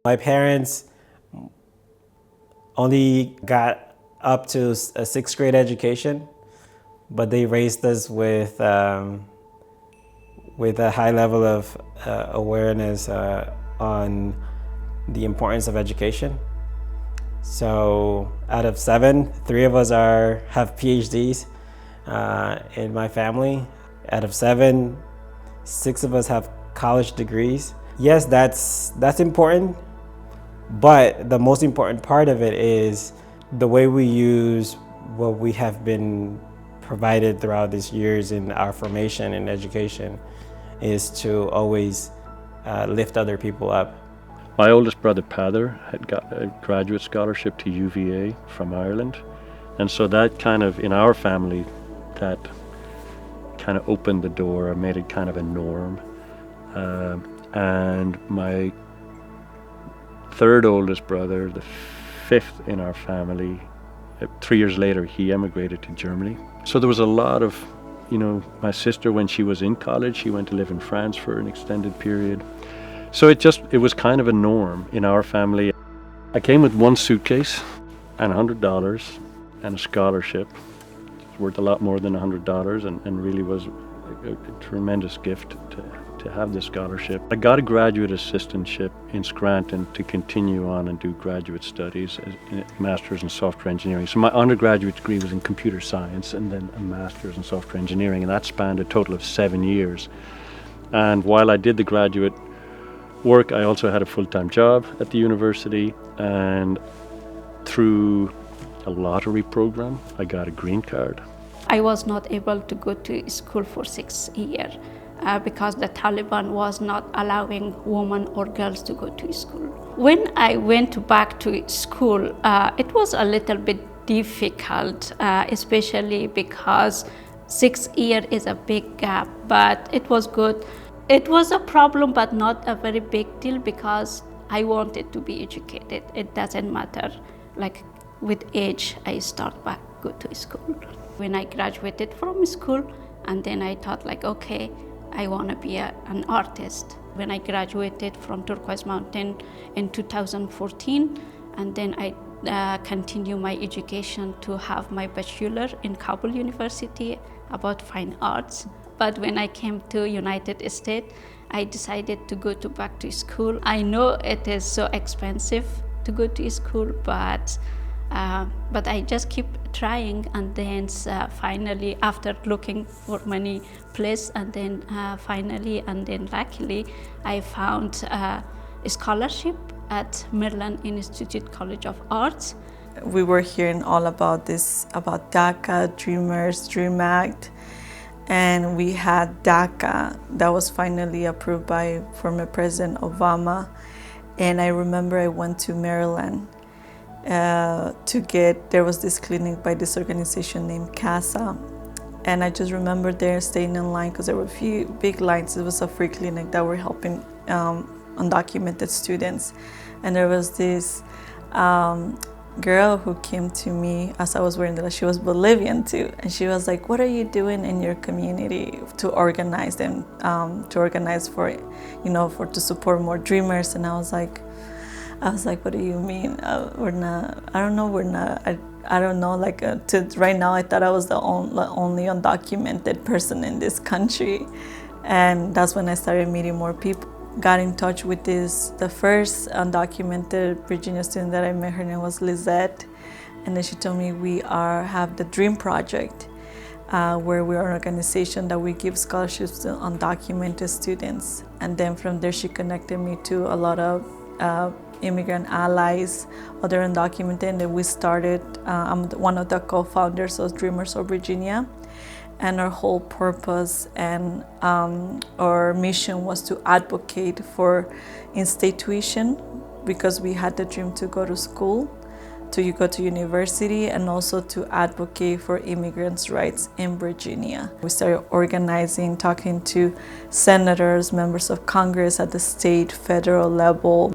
My parents only got up to a sixth grade education, but they raised us with a high level of awareness on the importance of education. So out of 7, 3 of us have PhDs in my family. Out of 7, 6 of us have college degrees. Yes, that's important, but the most important part of it is the way we use what we have been provided throughout these years in our formation and education is to always lift other people up. My oldest brother, Pather, had got a graduate scholarship to UVA from Ireland. And so that kind of, in our family, that kind of opened the door and made it kind of a norm. And my third oldest brother, the fifth in our family, 3 years later, he emigrated to Germany. So there was a lot of, my sister, when she was in college, she went to live in France for an extended period. So it was kind of a norm in our family. I came with one suitcase and $100 and a scholarship. It's worth a lot more than $100 and really was a tremendous gift to have this scholarship. I got a graduate assistantship in Scranton to continue on and do graduate studies, a master's in software engineering. So my undergraduate degree was in computer science and then a master's in software engineering, and that spanned a total of 7 years. And while I did the graduate work, I also had a full-time job at the university, and through a lottery program, I got a green card. I was not able to go to school for 6 years because the Taliban was not allowing women or girls to go to school. When I went back to school, it was a little bit difficult, especially because 6 years is a big gap, but it was good. It was a problem, but not a very big deal because I wanted to be educated. It doesn't matter. Like with age, I start back, go to school. When I graduated from school, and then I thought like, okay, I want to be an artist. When I graduated from Turquoise Mountain in 2014, and then I continue my education to have my bachelor in Kabul University about fine arts. But when I came to United States, I decided to go back to school. I know it is so expensive to go to school, but I just keep trying. And then finally, after looking for many places, and then finally, and then luckily, I found a scholarship at Maryland Institute College of Arts. We were hearing all about this, about DACA, Dreamers, Dream Act. And we had DACA that was finally approved by former President Obama. And I remember I went to Maryland there was this clinic by this organization named CASA. And I just remember there staying in line because there were a few big lines. It was a free clinic that were helping undocumented students. And there was this girl who came to me as I was wearing the, she was Bolivian too, and she was like, "What are you doing in your community to organize them, for, to support more dreamers?" And I was like, "What do you mean? We're not. I don't know. We're not. I don't know. Right now, I thought I was the only undocumented person in this country," and that's when I started meeting more people. Got in touch with the first undocumented Virginia student that I met. Her name was Lizette, and then she told me we have the Dream Project, where we are an organization that we give scholarships to undocumented students. And then from there, she connected me to a lot of immigrant allies, other undocumented, and then we started. I'm one of the co-founders of Dreamers of Virginia. And our whole purpose and our mission was to advocate for in-state tuition, because we had the dream to go to school, to go to university, and also to advocate for immigrants' rights in Virginia. We started organizing, talking to senators, members of Congress at the state, federal level.